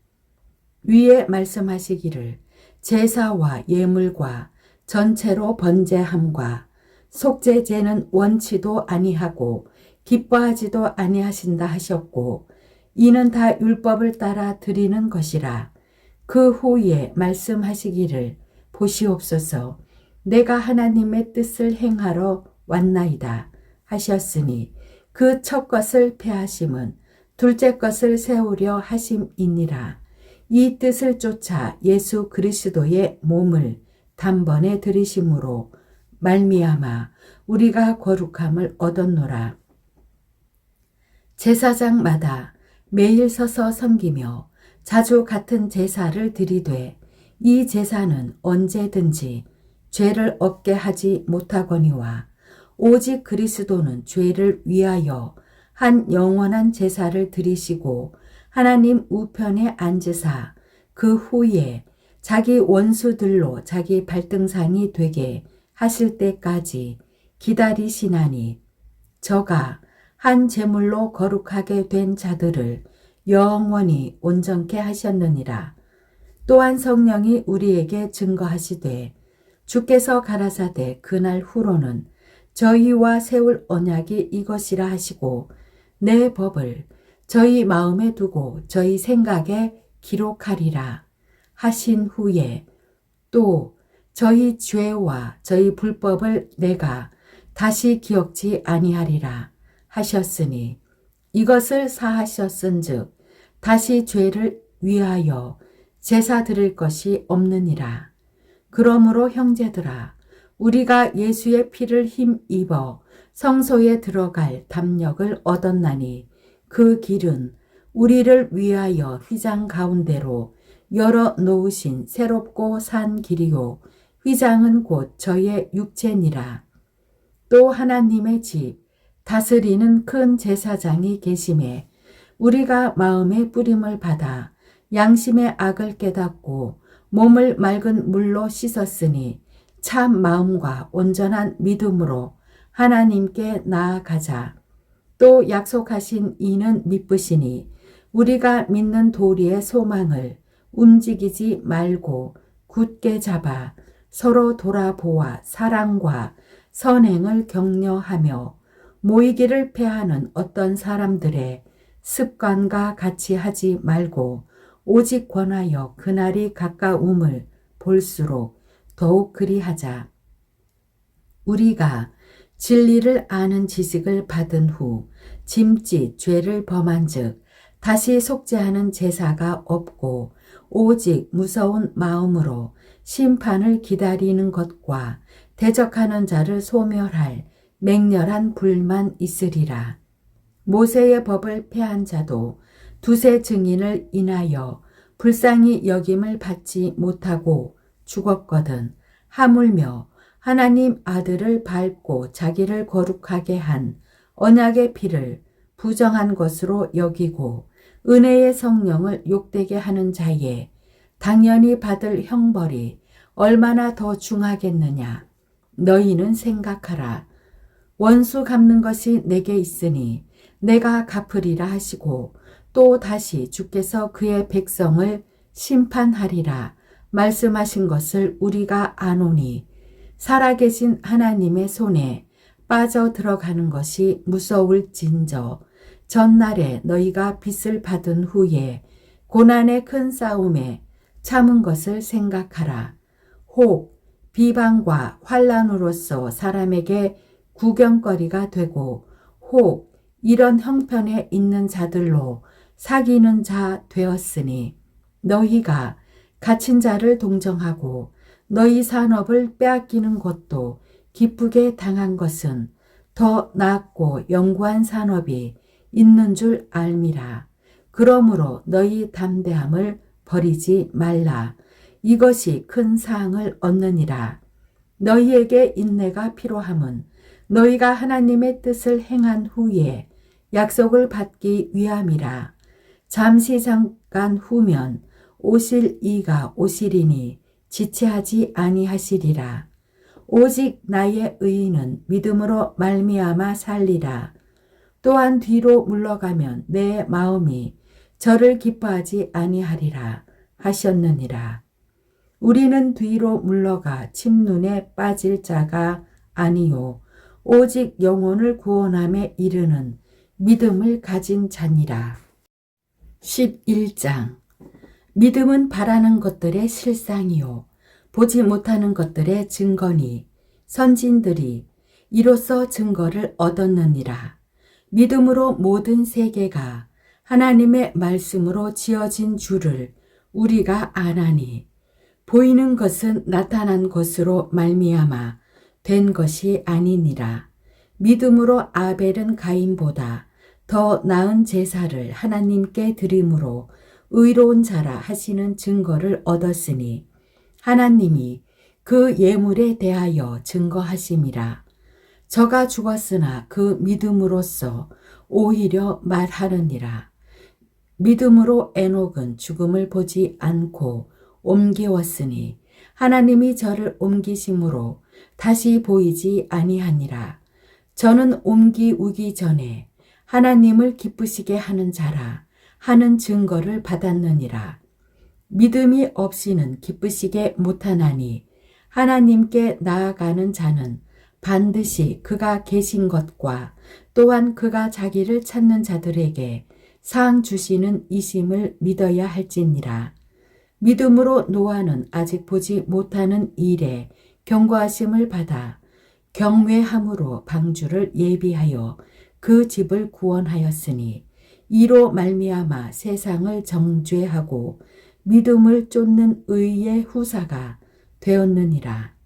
위에 말씀하시기를 제사와 예물과 전체로 번제함과 속죄제는 원치도 아니하고 기뻐하지도 아니하신다 하셨고 이는 다 율법을 따라 드리는 것이라. 그 후에 말씀하시기를 보시옵소서 내가 하나님의 뜻을 행하러 왔나이다 하셨으니 그 첫 것을 패하심은 둘째 것을 세우려 하심이니라. 이 뜻을 쫓아 예수 그리스도의 몸을 단번에 들이심으로 말미암아 우리가 거룩함을 얻었노라. 제사장마다 매일 서서 섬기며 자주 같은 제사를 드리되 이 제사는 언제든지 죄를 없게 하지 못하거니와 오직 그리스도는 죄를 위하여 한 영원한 제사를 드리시고 하나님 우편에 앉으사 그 후에 자기 원수들로 자기 발등상이 되게 하실 때까지 기다리시나니 저가 한 제물로 거룩하게 된 자들을 영원히 온전케 하셨느니라. 또한 성령이 우리에게 증거하시되 주께서 가라사대 그날 후로는 저희와 세울 언약이 이것이라 하시고 내 법을 저희 마음에 두고 저희 생각에 기록하리라 하신 후에 또 저희 죄와 저희 불법을 내가 다시 기억지 아니하리라 하셨으니 이것을 사하셨은즉 다시 죄를 위하여 제사 드릴 것이 없느니라. 그러므로 형제들아 우리가 예수의 피를 힘입어 성소에 들어갈 담력을 얻었나니 그 길은 우리를 위하여 휘장 가운데로 열어 놓으신 새롭고 산 길이요 휘장은 곧 저의 육체니라. 또 하나님의 집 다스리는 큰 제사장이 계심에 우리가 마음의 뿌림을 받아 양심의 악을 깨닫고 몸을 맑은 물로 씻었으니 참 마음과 온전한 믿음으로 하나님께 나아가자. 또 약속하신 이는 미쁘시니 우리가 믿는 도리의 소망을 움직이지 말고 굳게 잡아 서로 돌아보아 사랑과 선행을 격려하며 모이기를 패하는 어떤 사람들의 습관과 같이 하지 말고 오직 권하여 그날이 가까움을 볼수록 더욱 그리하자. 우리가 진리를 아는 지식을 받은 후 짐짓 죄를 범한 즉 다시 속죄하는 제사가 없고 오직 무서운 마음으로 심판을 기다리는 것과 대적하는 자를 소멸할 맹렬한 불만 있으리라. 모세의 법을 폐한 자도 두세 증인을 인하여 불쌍히 여김을 받지 못하고 죽었거든. 하물며 하나님 아들을 밟고 자기를 거룩하게 한 언약의 피를 부정한 것으로 여기고 은혜의 성령을 욕되게 하는 자에 당연히 받을 형벌이 얼마나 더 중하겠느냐. 너희는 생각하라. 원수 갚는 것이 내게 있으니 내가 갚으리라 하시고 또 다시 주께서 그의 백성을 심판하리라 말씀하신 것을 우리가 아노니 살아계신 하나님의 손에 빠져 들어가는 것이 무서울진저 전날에 너희가 빚을 받은 후에 고난의 큰 싸움에 참은 것을 생각하라. 혹 비방과 환난으로서 사람에게 구경거리가 되고 혹 이런 형편에 있는 자들로 사귀는 자 되었으니 너희가 갇힌 자를 동정하고 너희 산업을 빼앗기는 것도 기쁘게 당한 것은 더 낫고 영구한 산업이 있는 줄 알미라. 그러므로 너희 담대함을 버리지 말라. 이것이 큰 사항을 얻느니라. 너희에게 인내가 필요함은 너희가 하나님의 뜻을 행한 후에 약속을 받기 위함이라. 잠시 잠깐 후면 오실 이가 오시리니 지체하지 아니하시리라. 오직 나의 의인은 믿음으로 말미암아 살리라. 또한 뒤로 물러가면 내 마음이 저를 기뻐하지 아니하리라 하셨느니라. 우리는 뒤로 물러가 침눈에 빠질 자가 아니요 오직 영혼을 구원함에 이르는 믿음을 가진 자니라. 11장 믿음은 바라는 것들의 실상이요 보지 못하는 것들의 증거니 선진들이 이로써 증거를 얻었느니라. 믿음으로 모든 세계가 하나님의 말씀으로 지어진 줄을 우리가 아나니 보이는 것은 나타난 것으로 말미암아 된 것이 아니니라. 믿음으로 아벨은 가인보다 더 나은 제사를 하나님께 드림으로 의로운 자라 하시는 증거를 얻었으니 하나님이 그 예물에 대하여 증거하심이라. 저가 죽었으나 그 믿음으로써 오히려 말하느니라. 믿음으로 에녹은 죽음을 보지 않고 옮기웠으니 하나님이 저를 옮기심으로 다시 보이지 아니하니라. 저는 옮기우기 전에 하나님을 기쁘시게 하는 자라 하는 증거를 받았느니라. 믿음이 없이는 기쁘시게 못하나니 하나님께 나아가는 자는 반드시 그가 계신 것과 또한 그가 자기를 찾는 자들에게 상 주시는 이심을 믿어야 할지니라. 믿음으로 노아는 아직 보지 못하는 일에 경고하심을 받아 경외함으로 방주를 예비하여 그 집을 구원하였으니 이로 말미암아 세상을 정죄하고 믿음을 쫓는 의의 후사가 되었느니라.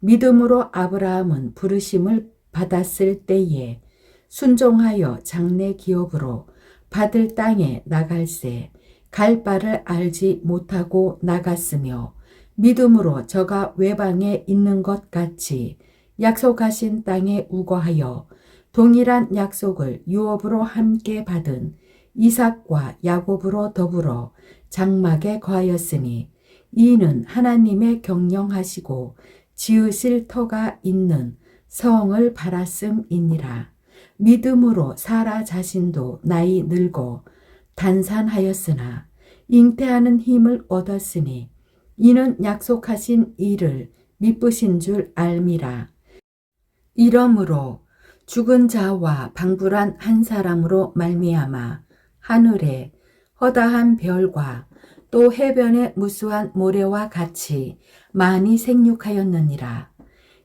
믿음으로 아브라함은 부르심을 받았을 때에 순종하여 장래 기업으로 받을 땅에 나갈새 갈 바를 알지 못하고 나갔으며 믿음으로 저가 외방에 있는 것 같이 약속하신 땅에 우거하여 동일한 약속을 유업으로 함께 받은 이삭과 야곱으로 더불어 장막에 거하였으니 이는 하나님의 경영하시고 지으실 터가 있는 성을 바랐음이니라. 믿음으로 사라 자신도 나이 늙어 단산하였으나 잉태하는 힘을 얻었으니 이는 약속하신 이를 미쁘신 줄 알미라. 이러므로 죽은 자와 방불한 한 사람으로 말미암아 하늘에 허다한 별과 또 해변의 무수한 모래와 같이 많이 생육하였느니라.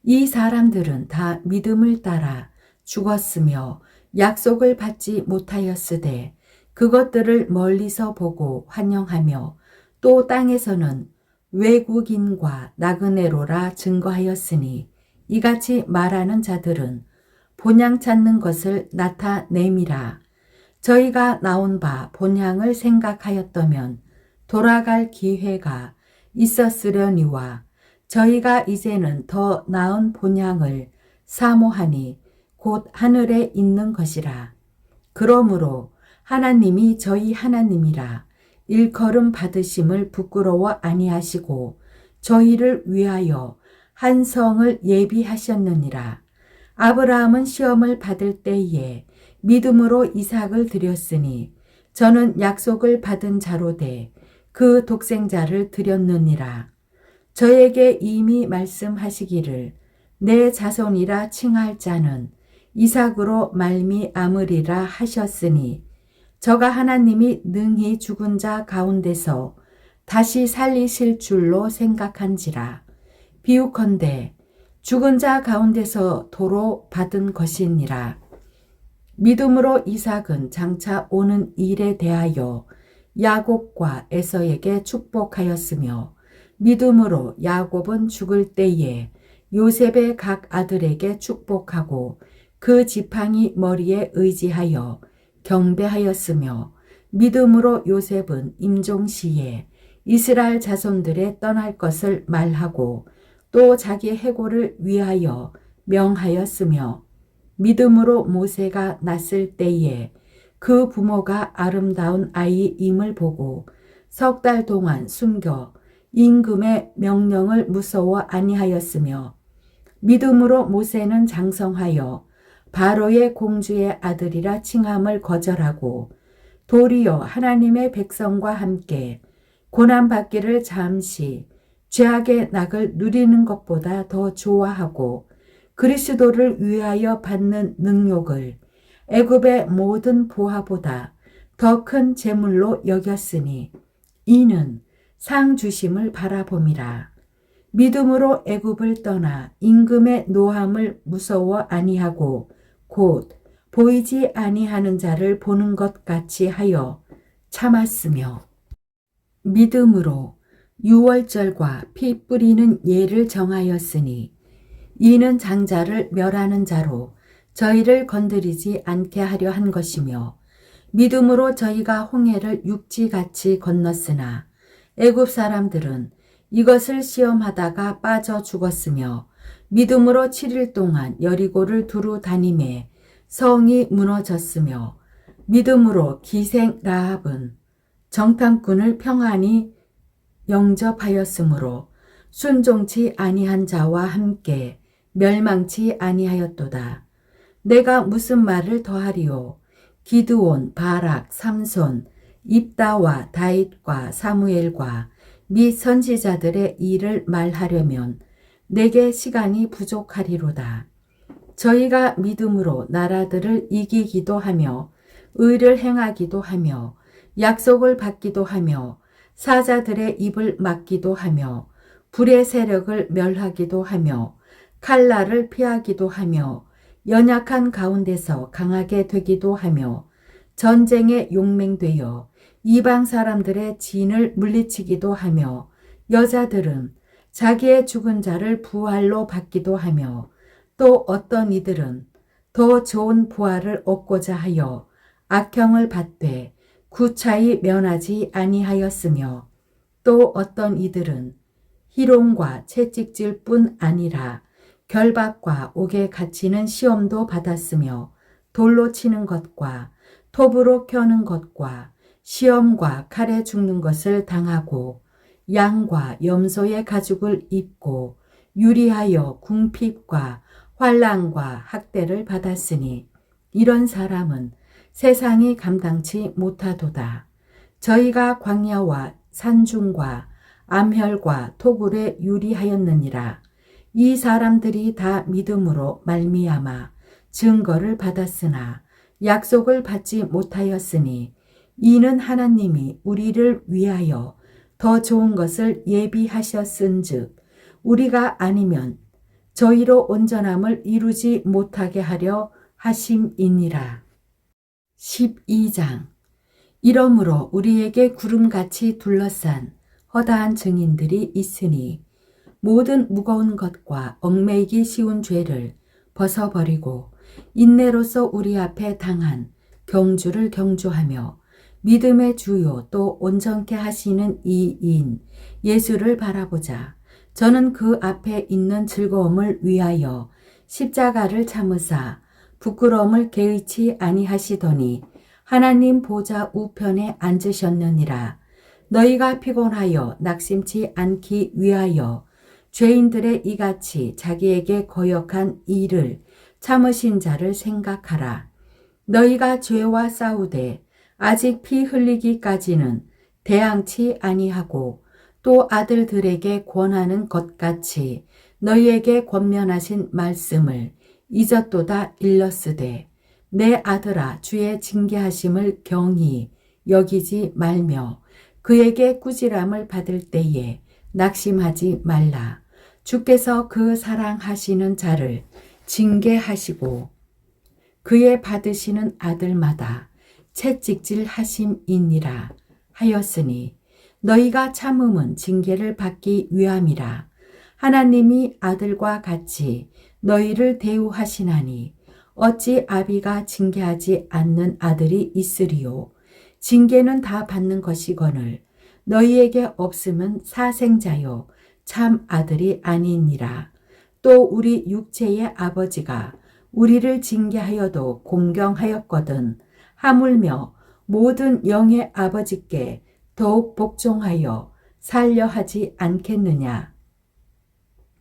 이 사람들은 다 믿음을 따라 죽었으며 약속을 받지 못하였으되 그것들을 멀리서 보고 환영하며 또 땅에서는 외국인과 나그네로라 증거하였으니 이같이 말하는 자들은 본향 찾는 것을 나타냄이라. 저희가 나온 바 본향을 생각하였다면 돌아갈 기회가 있었으려니와 저희가 이제는 더 나은 본향을 사모하니 곧 하늘에 있는 것이라. 그러므로 하나님이 저희 하나님이라 일컬음 받으심을 부끄러워 아니하시고 저희를 위하여 한 성을 예비하셨느니라. 아브라함은 시험을 받을 때에 믿음으로 이삭을 드렸으니 저는 약속을 받은 자로 돼 그 독생자를 드렸느니라. 저에게 이미 말씀하시기를 내 자손이라 칭할 자는 이삭으로 말미암으리라 하셨으니 저가 하나님이 능히 죽은 자 가운데서 다시 살리실 줄로 생각한지라. 비유컨대 죽은 자 가운데서 도로 받은 것이니라. 믿음으로 이삭은 장차 오는 일에 대하여 야곱과 에서에게 축복하였으며 믿음으로 야곱은 죽을 때에 요셉의 각 아들에게 축복하고 그 지팡이 머리에 의지하여 경배하였으며 믿음으로 요셉은 임종시에 이스라엘 자손들의 떠날 것을 말하고 또 자기 해고를 위하여 명하였으며 믿음으로 모세가 났을 때에 그 부모가 아름다운 아이임을 보고 석 달 동안 숨겨 임금의 명령을 무서워 아니하였으며 믿음으로 모세는 장성하여 바로의 공주의 아들이라 칭함을 거절하고 도리어 하나님의 백성과 함께 고난받기를 잠시 죄악의 낙을 누리는 것보다 더 좋아하고 그리스도를 위하여 받는 능욕을 애굽의 모든 보화보다 더 큰 재물로 여겼으니 이는 상 주심을 바라봄이라. 믿음으로 애굽을 떠나 임금의 노함을 무서워 아니하고 곧 보이지 아니하는 자를 보는 것 같이 하여 참았으며 믿음으로 유월절과 피 뿌리는 예를 정하였으니 이는 장자를 멸하는 자로 저희를 건드리지 않게 하려 한 것이며 믿음으로 저희가 홍해를 육지같이 건넜으나 애굽 사람들은 이것을 시험하다가 빠져 죽었으며 믿음으로 7일 동안 여리고를 두루 다니매 성이 무너졌으며 믿음으로 기생 라합은 정탐꾼을 평안히 영접하였으므로 순종치 아니한 자와 함께 멸망치 아니하였도다. 내가 무슨 말을 더하리요? 기드온, 바락, 삼손, 입다와 다윗과 사무엘과 및 선지자들의 일을 말하려면 내게 시간이 부족하리로다. 저희가 믿음으로 나라들을 이기기도 하며 의를 행하기도 하며 약속을 받기도 하며 사자들의 입을 막기도 하며 불의 세력을 멸하기도 하며 칼날을 피하기도 하며 연약한 가운데서 강하게 되기도 하며 전쟁에 용맹되어 이방 사람들의 진을 물리치기도 하며 여자들은 자기의 죽은 자를 부활로 받기도 하며 또 어떤 이들은 더 좋은 부활을 얻고자 하여 악형을 받되 구차히 면하지 아니하였으며 또 어떤 이들은 희롱과 채찍질 뿐 아니라 결박과 옥에 갇히는 시험도 받았으며 돌로 치는 것과 톱으로 켜는 것과 시험과 칼에 죽는 것을 당하고 양과 염소의 가죽을 입고 유리하여 궁핍과 환난과 학대를 받았으니 이런 사람은 세상이 감당치 못하도다. 저희가 광야와 산중과 암혈과 토굴에 유리하였느니라. 이 사람들이 다 믿음으로 말미암아 증거를 받았으나 약속을 받지 못하였으니 이는 하나님이 우리를 위하여 더 좋은 것을 예비하셨은즉 우리가 아니면 저희로 온전함을 이루지 못하게 하려 하심이니라. 12장. 이러므로 우리에게 구름같이 둘러싼 허다한 증인들이 있으니 모든 무거운 것과 얽매이기 쉬운 죄를 벗어버리고 인내로서 우리 앞에 당한 경주를 경주하며 믿음의 주요 또 온전케 하시는 이인 예수를 바라보자. 저는 그 앞에 있는 즐거움을 위하여 십자가를 참으사 부끄러움을 개의치 아니하시더니 하나님 보좌 우편에 앉으셨느니라. 너희가 피곤하여 낙심치 않기 위하여 죄인들의 이같이 자기에게 거역한 일을 참으신 자를 생각하라. 너희가 죄와 싸우되 아직 피 흘리기까지는 대항치 아니하고 또 아들들에게 권하는 것 같이 너희에게 권면하신 말씀을 잊었도다 일렀으되 내 아들아 주의 징계하심을 경히 여기지 말며 그에게 꾸지람을 받을 때에 낙심하지 말라. 주께서 그 사랑하시는 자를 징계하시고 그의 받으시는 아들마다 채찍질 하심이니라 하였으니 너희가 참음은 징계를 받기 위함이라. 하나님이 아들과 같이 너희를 대우하시나니 어찌 아비가 징계하지 않는 아들이 있으리요. 징계는 다 받는 것이거늘 너희에게 없으면 사생자요 참 아들이 아니니라. 또 우리 육체의 아버지가 우리를 징계하여도 공경하였거든 하물며 모든 영의 아버지께 더욱 복종하여 살려 하지 않겠느냐.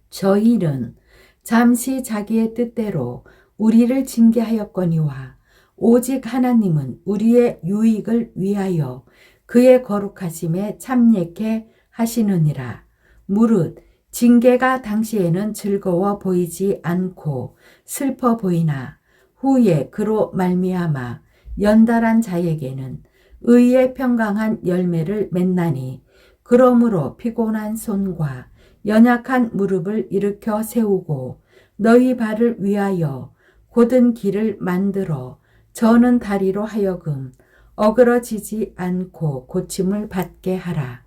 저희는 잠시 자기의 뜻대로 우리를 징계하였거니와 오직 하나님은 우리의 유익을 위하여 그의 거룩하심에 참여케 하시느니라. 무릇 징계가 당시에는 즐거워 보이지 않고 슬퍼 보이나 후에 그로 말미암아 연달한 자에게는 의의 평강한 열매를 맺나니 그러므로 피곤한 손과 연약한 무릎을 일으켜 세우고 너희 발을 위하여 곧은 길을 만들어 저는 다리로 하여금 어그러지지 않고 고침을 받게 하라.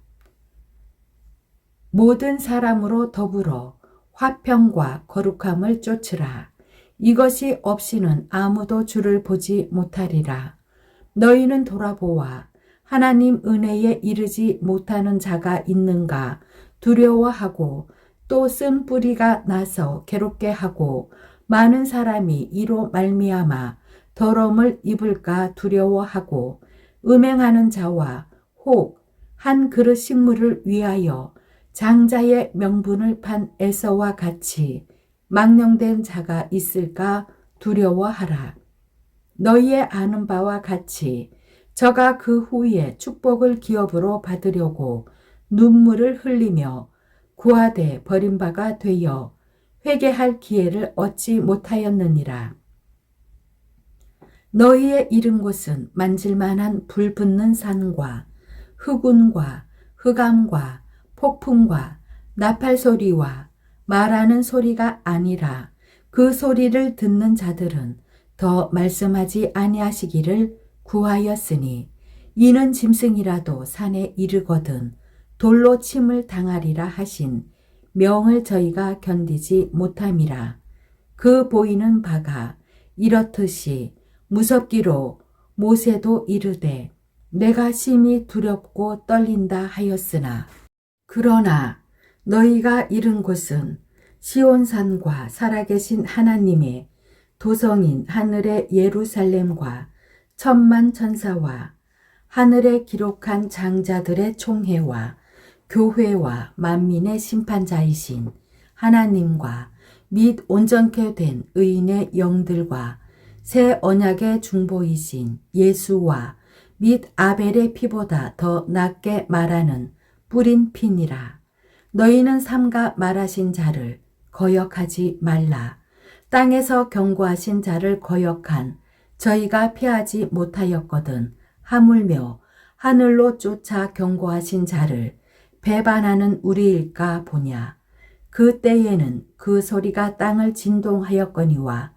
모든 사람으로 더불어 화평과 거룩함을 쫓으라. 이것이 없이는 아무도 주를 보지 못하리라. 너희는 돌아보아 하나님 은혜에 이르지 못하는 자가 있는가 두려워하고 또 쓴 뿌리가 나서 괴롭게 하고 많은 사람이 이로 말미암아 더러움을 입을까 두려워하고 음행하는 자와 혹 한 그릇 식물을 위하여 장자의 명분을 판 에서와 같이 망령된 자가 있을까 두려워하라. 너희의 아는 바와 같이 저가 그 후에 축복을 기업으로 받으려고 눈물을 흘리며 구하되 버림바가 되어 회개할 기회를 얻지 못하였느니라. 너희의 이른 곳은 만질만한 불 붙는 산과 흑운과 흑암과 폭풍과 나팔 소리와 말하는 소리가 아니라 그 소리를 듣는 자들은 더 말씀하지 아니하시기를 구하였으니 이는 짐승이라도 산에 이르거든 돌로 침을 당하리라 하신 명을 저희가 견디지 못함이라. 그 보이는 바가 이렇듯이 무섭기로 모세도 이르되 내가 심히 두렵고 떨린다 하였으나 그러나 너희가 이른 곳은 시온산과 살아계신 하나님의 도성인 하늘의 예루살렘과 천만 천사와 하늘에 기록한 장자들의 총회와 교회와 만민의 심판자이신 하나님과 및 온전케 된 의인의 영들과 새 언약의 중보이신 예수와 및 아벨의 피보다 더 낫게 말하는 뿌린 피니라. 너희는 삼가 말하신 자를 거역하지 말라. 땅에서 경고하신 자를 거역한 저희가 피하지 못하였거든 하물며 하늘로 쫓아 경고하신 자를 배반하는 우리일까 보냐. 그 때에는 그 소리가 땅을 진동하였거니와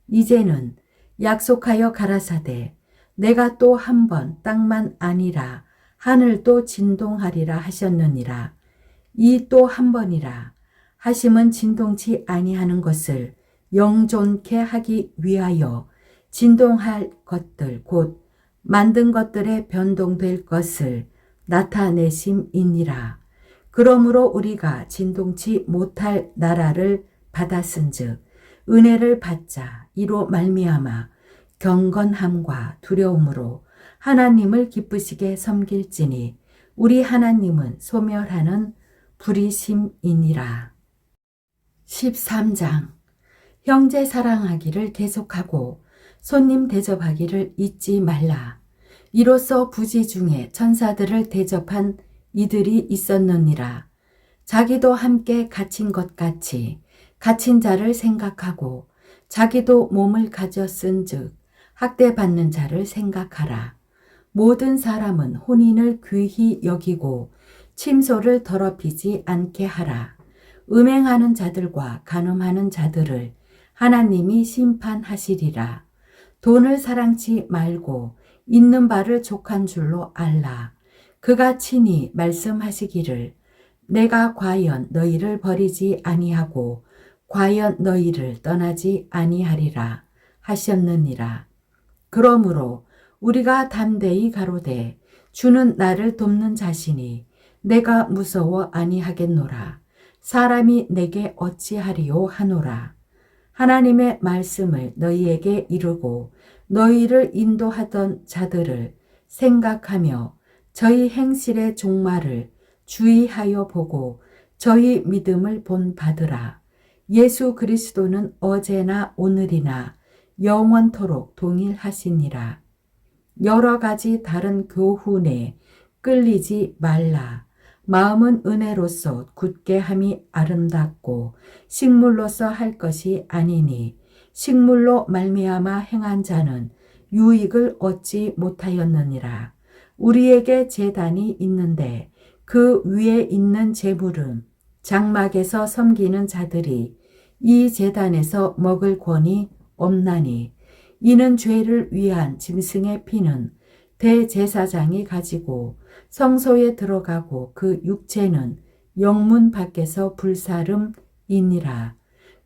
이제는 약속하여 가라사대 내가 또 한 번 땅만 아니라 하늘도 진동하리라 하셨느니라. 이 또 한 번이라 하심은 진동치 아니하는 것을 영존케 하기 위하여 진동할 것들 곧 만든 것들에 변동될 것을 나타내심이니라. 그러므로 우리가 진동치 못할 나라를 받았은즉 은혜를 받자. 이로 말미암아 경건함과 두려움으로 하나님을 기쁘시게 섬길지니 우리 하나님은 소멸하는 불이심이니라. 13장 형제 사랑하기를 계속하고 손님 대접하기를 잊지 말라. 이로써 부지 중에 천사들을 대접한 이들이 있었느니라. 자기도 함께 갇힌 것 같이 갇힌 자를 생각하고 자기도 몸을 가졌은즉 학대받는 자를 생각하라. 모든 사람은 혼인을 귀히 여기고 침소를 더럽히지 않게 하라. 음행하는 자들과 간음하는 자들을 하나님이 심판하시리라. 돈을 사랑치 말고 있는 바를 족한 줄로 알라. 그가 친히 말씀하시기를 내가 과연 너희를 버리지 아니하고 과연 너희를 떠나지 아니하리라 하셨느니라. 그러므로 우리가 담대히 가로되 주는 나를 돕는 자시니 내가 무서워 아니하겠노라. 사람이 내게 어찌하리요 하노라. 하나님의 말씀을 너희에게 이루고 너희를 인도하던 자들을 생각하며 저희 행실의 종말을 주의하여 보고 저희 믿음을 본받으라. 예수 그리스도는 어제나 오늘이나 영원토록 동일하시니라. 여러 가지 다른 교훈에 끌리지 말라. 마음은 은혜로서 굳게 함이 아름답고 식물로서 할 것이 아니니 식물로 말미암아 행한 자는 유익을 얻지 못하였느니라. 우리에게 제단이 있는데 그 위에 있는 제물은 장막에서 섬기는 자들이 이 제단에서 먹을 권이 없나니 이는 죄를 위한 짐승의 피는 대제사장이 가지고 성소에 들어가고 그 육체는 영문 밖에서 불사름이니라.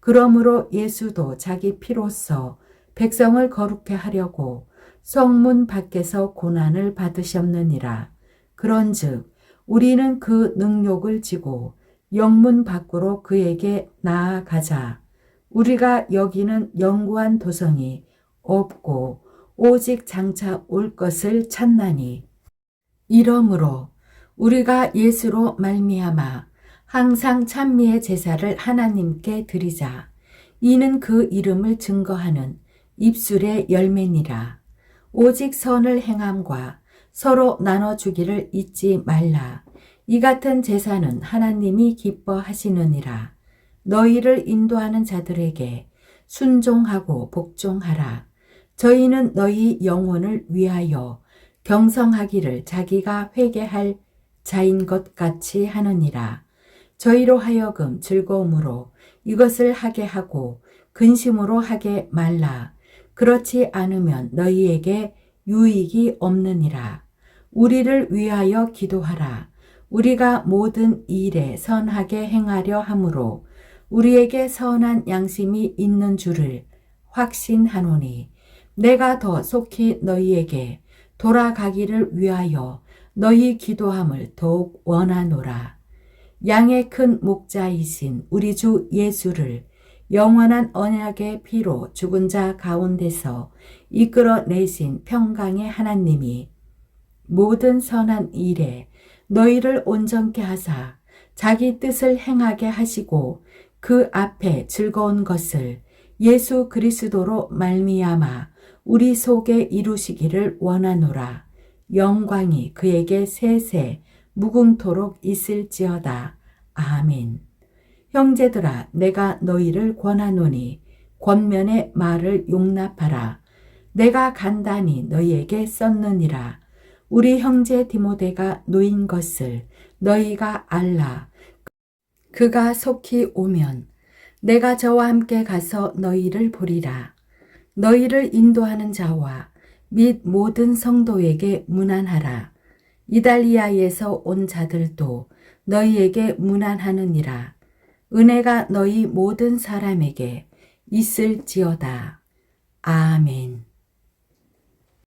그러므로 예수도 자기 피로써 백성을 거룩해 하려고 성문 밖에서 고난을 받으셨느니라. 그런즉 우리는 그 능욕을 지고 영문 밖으로 그에게 나아가자. 우리가 여기는 영구한 도성이 없고 오직 장차 올 것을 찾나니. 이러므로 우리가 예수로 말미암아 항상 찬미의 제사를 하나님께 드리자. 이는 그 이름을 증거하는 입술의 열매니라. 오직 선을 행함과 서로 나눠주기를 잊지 말라. 이 같은 제사는 하나님이 기뻐하시느니라. 너희를 인도하는 자들에게 순종하고 복종하라. 저희는 너희 영혼을 위하여 경성하기를 자기가 회개할 자인 것 같이 하느니라. 저희로 하여금 즐거움으로 이것을 하게 하고 근심으로 하게 말라. 그렇지 않으면 너희에게 유익이 없느니라. 우리를 위하여 기도하라. 우리가 모든 일에 선하게 행하려 함으로 우리에게 선한 양심이 있는 줄을 확신하노니 내가 더 속히 너희에게 돌아가기를 위하여 너희 기도함을 더욱 원하노라. 양의 큰 목자이신 우리 주 예수를 영원한 언약의 피로 죽은 자 가운데서 이끌어내신 평강의 하나님이 모든 선한 일에 너희를 온전케 하사 자기 뜻을 행하게 하시고 그 앞에 즐거운 것을 예수 그리스도로 말미암아 우리 속에 이루시기를 원하노라. 영광이 그에게 세세 무궁토록 있을지어다. 아멘. 형제들아, 내가 너희를 권하노니 권면의 말을 용납하라. 내가 간단히 너희에게 썼느니라. 우리 형제 디모데가 놓인 것을 너희가 알라. 그가 속히 오면 내가 저와 함께 가서 너희를 보리라. 너희를 인도하는 자와 및 모든 성도에게 문안하라. 이달리아에서 온 자들도 너희에게 문안하느니라. 은혜가 너희 모든 사람에게 있을지어다. 아멘.